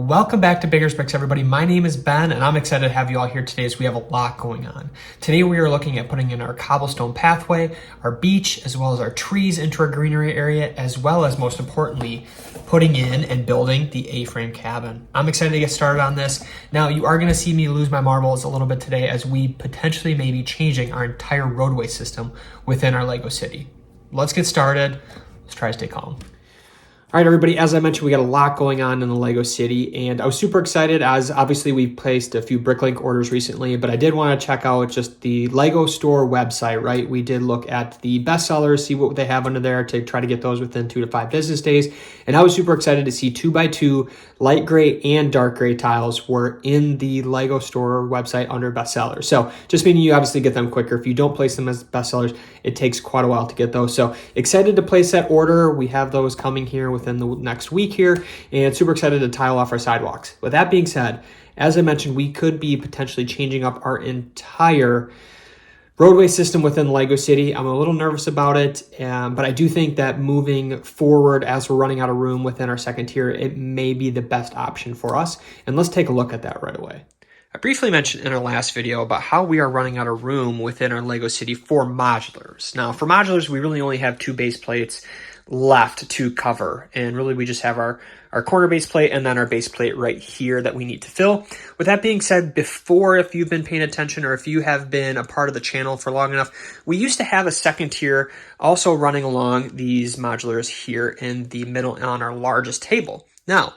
Welcome back to Bigger's Bricks, everybody. My name is Ben, and I'm excited to have you all here today as we have a lot going on. Today we are looking at putting in our cobblestone pathway, our beach, as well as our trees into our greenery area, as well as, most importantly, putting in and building the A-frame cabin. I'm excited to get started on this. Now, you are going to see me lose my marbles a little bit today as we potentially may be changing our entire roadway system within our Lego city. Let's get started. Let's try to stay calm. All right, everybody, as I mentioned, we got a lot going on in the Lego City, and I was super excited as obviously we've placed a few Bricklink orders recently, but I did want to check out just the Lego store website, right? We did look at the bestsellers, see what they have under there to try to get those within 2 to 5 business days, and I was super excited to see 2x2 light gray and dark gray tiles were in the Lego store website under bestsellers. So just meaning you obviously get them quicker. If you don't place them as bestsellers, it takes quite a while to get those. So excited to place that order. We have those coming here within the next week here, and super excited to tile off our sidewalks. With that being said, as I mentioned, we could be potentially changing up our entire roadway system within Lego City. I'm a little nervous about it, but I do think that moving forward as we're running out of room within our second tier, it may be the best option for us. And let's take a look at that right away. I briefly mentioned in our last video about how we are running out of room within our Lego City for modulars. Now, for modulars, we really only have 2 base plates left to cover, and really we just have our corner base plate and then our base plate right here that we need to fill. With that being said, before, if you've been paying attention or if you have been a part of the channel for long enough, we used to have a second tier also running along these modulars here in the middle on our largest table. Now,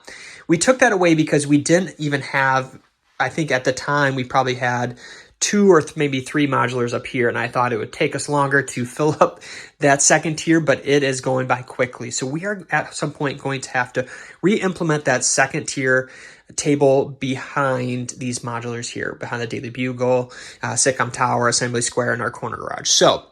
we took that away because we didn't even have, I think at the time we probably had 2 or maybe 3 modulars up here, and I thought it would take us longer to fill up that second tier, but it is going by quickly. So we are at some point going to have to re-implement that second tier table behind these modulars here, behind the Daily Bugle, Sitcom Tower, Assembly Square, and our corner garage. So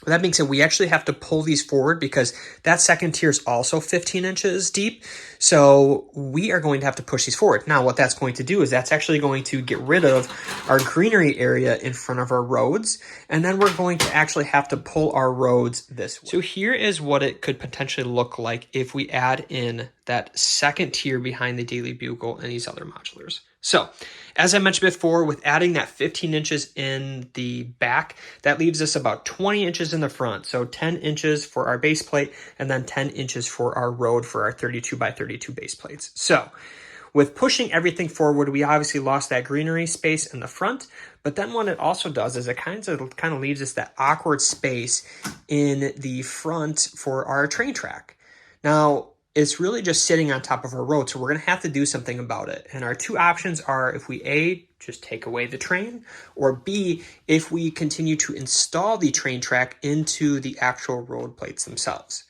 with that being said, we actually have to pull these forward because that second tier is also 15 inches deep. So we are going to have to push these forward. Now, what that's going to do is that's actually going to get rid of our greenery area in front of our roads. And then we're going to actually have to pull our roads this way. So here is what it could potentially look like if we add in that second tier behind the Daily Bugle and these other modulars. So, as I mentioned before, with adding that 15 inches in the back, that leaves us about 20 inches in the front. So 10 inches for our base plate and then 10 inches for our road for our 32 by 32 base plates. So with pushing everything forward, we obviously lost that greenery space in the front, but then what it also does is it kind of leaves us that awkward space in the front for our train track. Now, it's really just sitting on top of our road, so we're going to have to do something about it. And our 2 options are if we A, just take away the train, or B, if we continue to install the train track into the actual road plates themselves.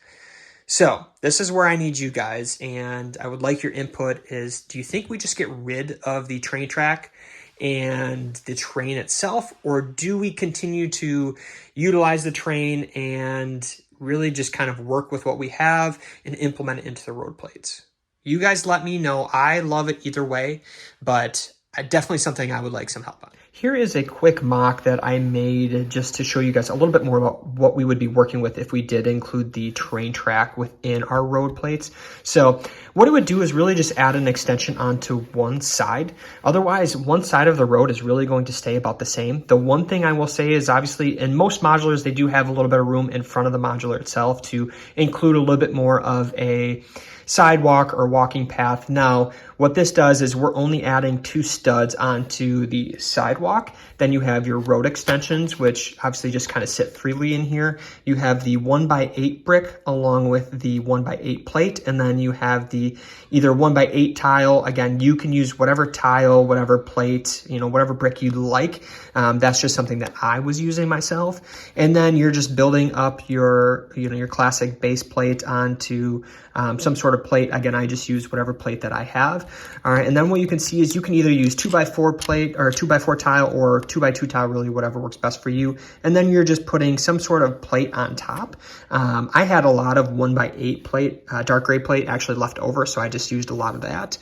So this is where I need you guys, and I would like your input is, do you think we just get rid of the train track and the train itself, or do we continue to utilize the train and really just kind of work with what we have and implement it into the road plates? You guys let me know. I love it either way, but definitely something I would like some help on. Here is a quick mock that I made just to show you guys a little bit more about what we would be working with if we did include the train track within our road plates. So what it would do is really just add an extension onto one side. Otherwise, one side of the road is really going to stay about the same. The one thing I will say is obviously in most modulars, they do have a little bit of room in front of the modular itself to include a little bit more of a sidewalk or walking path. Now, what this does is we're only adding 2 studs onto the sidewalk. Then you have your road extensions, which obviously just kind of sit freely in here. You have the 1x8 brick along with the 1x8 plate, and then you have the either 1x8 tile. Again, you can use whatever tile, whatever plate, whatever brick you like. That's just something that I was using myself. And then you're just building up your, your classic base plate onto some sort of plate. Again, I just use whatever plate that I have. All right, and then what you can see is you can either use 2x4 plate or 2x4 tile or 2x2 tile, really whatever works best for you. And then you're just putting some sort of plate on top. I had a lot of 1x8 plate, dark gray plate actually left over, so I just used a lot of that.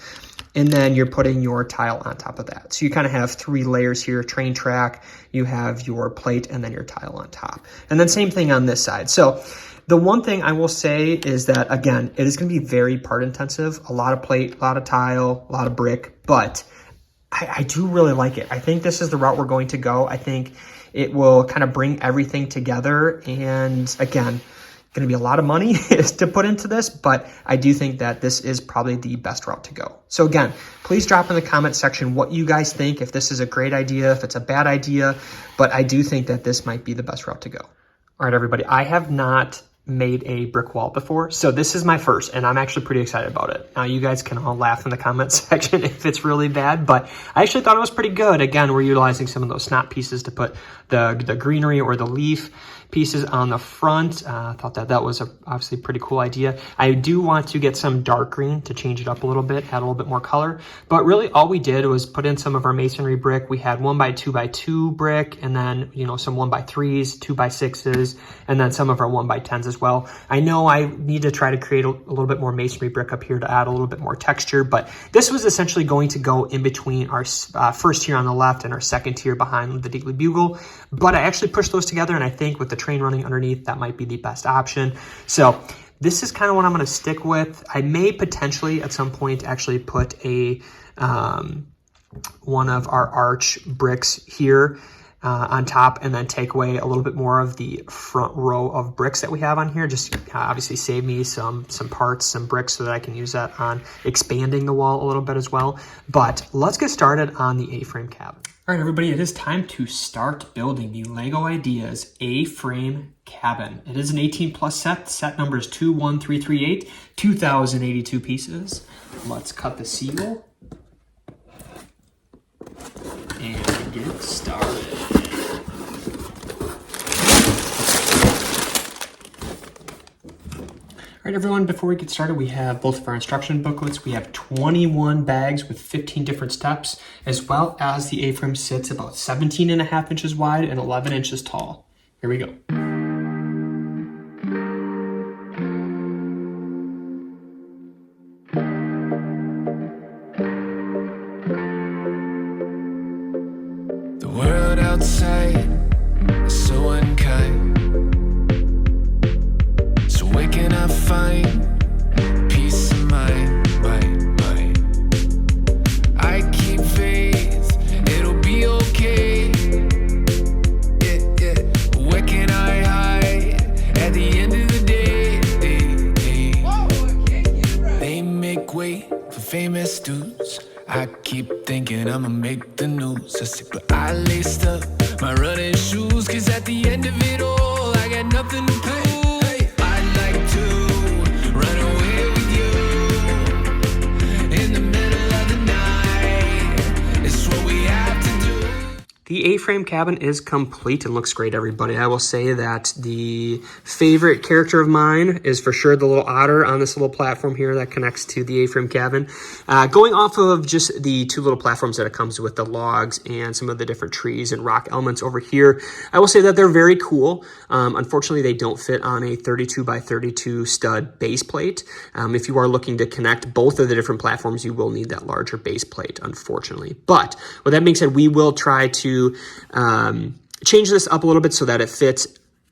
and then you're putting your tile on top of that. So you kind of have 3 layers here, train track, you have your plate, and then your tile on top. And then same thing on this side. So the one thing I will say is that, again, it is going to be very part intensive, a lot of plate, a lot of tile, a lot of brick, but I do really like it. I think this is the route we're going to go. I think it will kind of bring everything together, and again, going to be a lot of money to put into this, but I do think that this is probably the best route to go. So again, please drop in the comment section what you guys think, if this is a great idea, if it's a bad idea, but I do think that this might be the best route to go. All right, everybody, I have not made a brick wall before, so this is my first, and I'm actually pretty excited about it. Now, you guys can all laugh in the comment section if it's really bad, but I actually thought it was pretty good. Again, we're utilizing some of those snap pieces to put the greenery or the leaf pieces on the front. I thought that was obviously a pretty cool idea. I do want to get some dark green to change it up a little bit, add a little bit more color, but really all we did was put in some of our masonry brick. We had 1x2x2 brick, and then, you know, some 1x3s, 2x6s, and then some of our 1x10s as well. I know I need to try to create a little bit more masonry brick up here to add a little bit more texture, but this was essentially going to go in between our first tier on the left and our second tier behind the Deatley Bugle, but I actually pushed those together, and I think with the train running underneath, that might be the best option. So this is kind of what I'm going to stick with. I may potentially at some point actually put a one of our arch bricks here on top, and then take away a little bit more of the front row of bricks that we have on here. Just obviously save me some parts, some bricks, so that I can use that on expanding the wall a little bit as well. But let's get started on the A-frame cabin. All right, everybody, it is time to start building the LEGO Ideas A-frame cabin. It is an 18+ set. Set number is 21338, 2,082 pieces. Let's cut the seal and get started. All right, everyone, before we get started, we have both of our instruction booklets. We have 21 bags with 15 different steps, as well as the A-frame sits about 17.5 inches wide and 11 inches tall. Here we go. The world outside is so unkind. Where can I find peace of mind, I keep faith, it'll be okay. Yeah. Where can I hide at the end of the day? They make way for famous dudes. I keep thinking I'ma make the news. I say, but I laced up my running shoes, 'cause at the end of it all, I got nothing to prove. The A-frame cabin is complete and looks great, everybody. I will say that the favorite character of mine is for sure the little otter on this little platform here that connects to the A-frame cabin. Going off of just the 2 little platforms that it comes with, the logs and some of the different trees and rock elements over here, I will say that they're very cool. Unfortunately, they don't fit on a 32x32 stud base plate. If you are looking to connect both of the different platforms, you will need that larger base plate, unfortunately. But with that being said, we will try to change this up a little bit so that it fits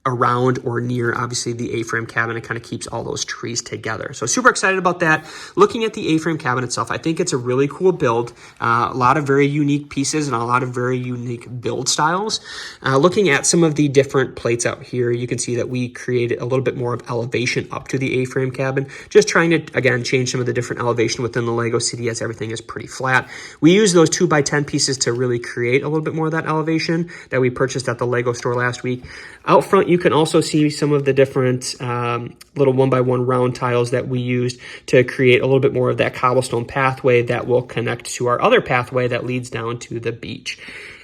around or near, obviously, the A-frame cabin. It kind of keeps all those trees together. So super excited about that. Looking at the A-frame cabin itself, I think it's a really cool build. A lot of very unique pieces and a lot of very unique build styles. Looking at some of the different plates out here, you can see that we created a little bit more of elevation up to the A-frame cabin. Just trying to, again, change some of the different elevation within the LEGO City, as everything is pretty flat. We use those 2x10 pieces to really create a little bit more of that elevation that we purchased at the LEGO store last week. Out front, you can also see some of the different little 1x1 round tiles that we used to create a little bit more of that cobblestone pathway that will connect to our other pathway that leads down to the beach.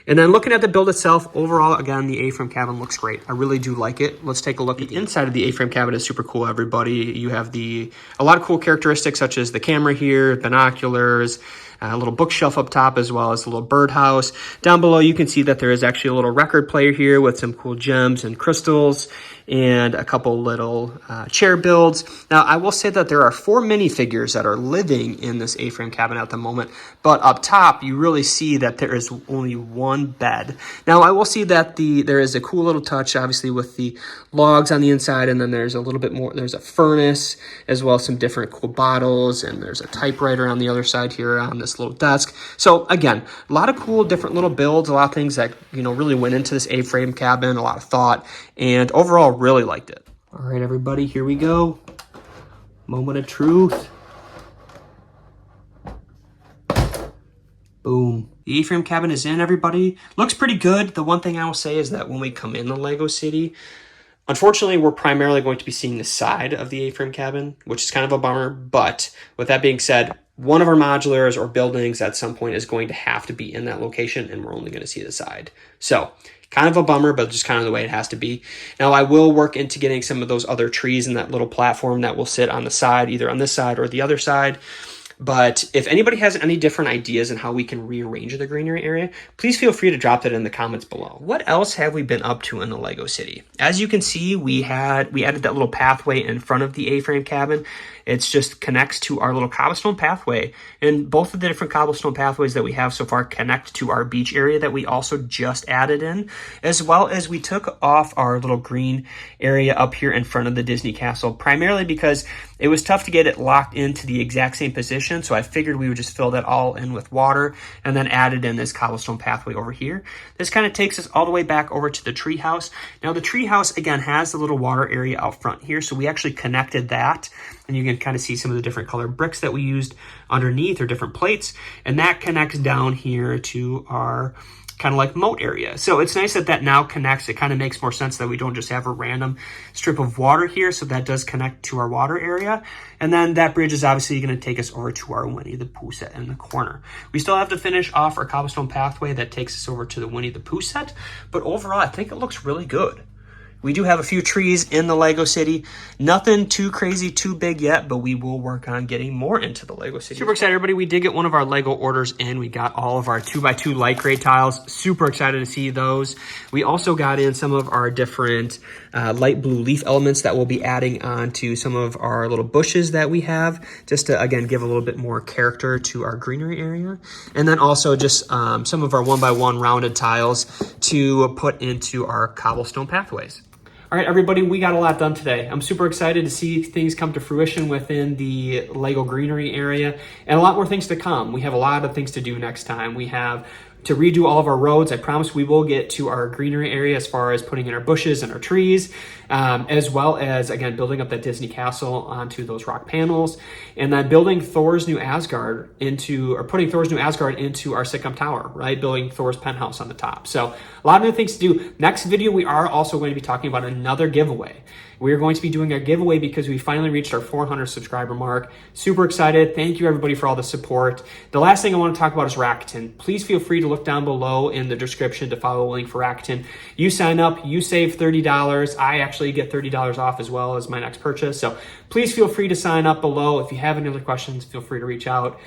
And then looking at the build itself, overall, again, the A-frame cabin looks great. I really do like it. Let's take a look at the inside of the A-frame cabin. Is super cool, everybody. You have a lot of cool characteristics, such as the camera here, binoculars, a little bookshelf up top, as well as a little birdhouse. Down below, you can see that there is actually a little record player here with some cool gems and crystals, and a couple little chair builds. Now, I will say that there are 4 minifigures that are living in this A-frame cabin at the moment, but up top, you really see that there is only 1 bed. Now, I will see that there is a cool little touch, obviously, with the logs on the inside, and then there's a little bit more, there's a furnace, as well as some different cool bottles, and there's a typewriter on the other side here on this little desk. So, again, a lot of cool different little builds, a lot of things that, really went into this A-frame cabin, a lot of thought, and overall, really liked it. All right, everybody, here we go. Moment of truth. Boom. The A-frame cabin is in, everybody. Looks pretty good. The one thing I will say is that when we come in the Lego City, unfortunately, we're primarily going to be seeing the side of the A-frame cabin, which is kind of a bummer. But with that being said, one of our modulars or buildings at some point is going to have to be in that location, and we're only going to see the side. So, kind of a bummer, but just kind of the way it has to be. Now, I will work into getting some of those other trees in that little platform that will sit on the side, either on this side or the other side. But if anybody has any different ideas on how we can rearrange the greenery area, please feel free to drop that in the comments below. What else have we been up to in the Lego City? As you can see, we added that little pathway in front of the A-frame cabin. It's just connects to our little cobblestone pathway. And both of the different cobblestone pathways that we have so far connect to our beach area that we also just added in, as well as we took off our little green area up here in front of the Disney Castle, primarily because it was tough to get it locked into the exact same position. So I figured we would just fill that all in with water and then added in this cobblestone pathway over here. This kind of takes us all the way back over to the tree house. Now the tree house, again, has the little water area out front here. So we actually connected that. And you can kind of see some of the different colored bricks that we used underneath, or different plates. And that connects down here to our kind of like moat area. So it's nice that that now connects. It kind of makes more sense that we don't just have a random strip of water here. So that does connect to our water area. And then that bridge is obviously going to take us over to our Winnie the Pooh set in the corner. We still have to finish off our cobblestone pathway that takes us over to the Winnie the Pooh set. But overall, I think it looks really good. We do have a few trees in the Lego City. Nothing too crazy, too big yet, but we will work on getting more into the Lego City. Super excited, everybody. We did get one of our Lego orders in. We got all of our 2x2 light gray tiles. Super excited to see those. We also got in some of our different light blue leaf elements that we'll be adding on to some of our little bushes that we have, just to, again, give a little bit more character to our greenery area. And then also just some of our 1x1 rounded tiles to put into our cobblestone pathways. All right, everybody, we got a lot done today. I'm super excited to see things come to fruition within the Lego greenery area, and a lot more things to come. We have a lot of things to do next time. We have to redo all of our roads. I promise we will get to our greenery area as far as putting in our bushes and our trees, as well as, again, building up that Disney castle onto those rock panels, and then building Thor's new Asgard putting Thor's new Asgard into our Sitcom Tower, right? Building Thor's penthouse on the top. So a lot of new things to do. Next video, we are also going to be talking about another giveaway. We are going to be doing a giveaway because we finally reached our 400 subscriber mark. Super excited. Thank you, everybody, for all the support. The last thing I want to talk about is Rakuten. Please feel free to look down below in the description to follow the link for Rakuten. You sign up, you save $30. I actually get $30 off as well as my next purchase. So please feel free to sign up below. If you have any other questions, feel free to reach out.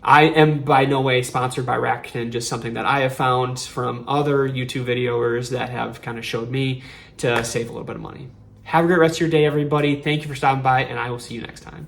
I am by no way sponsored by Rakuten, just something that I have found from other YouTube videos that have kind of showed me to save a little bit of money. Have a great rest of your day, everybody. Thank you for stopping by, and I will see you next time.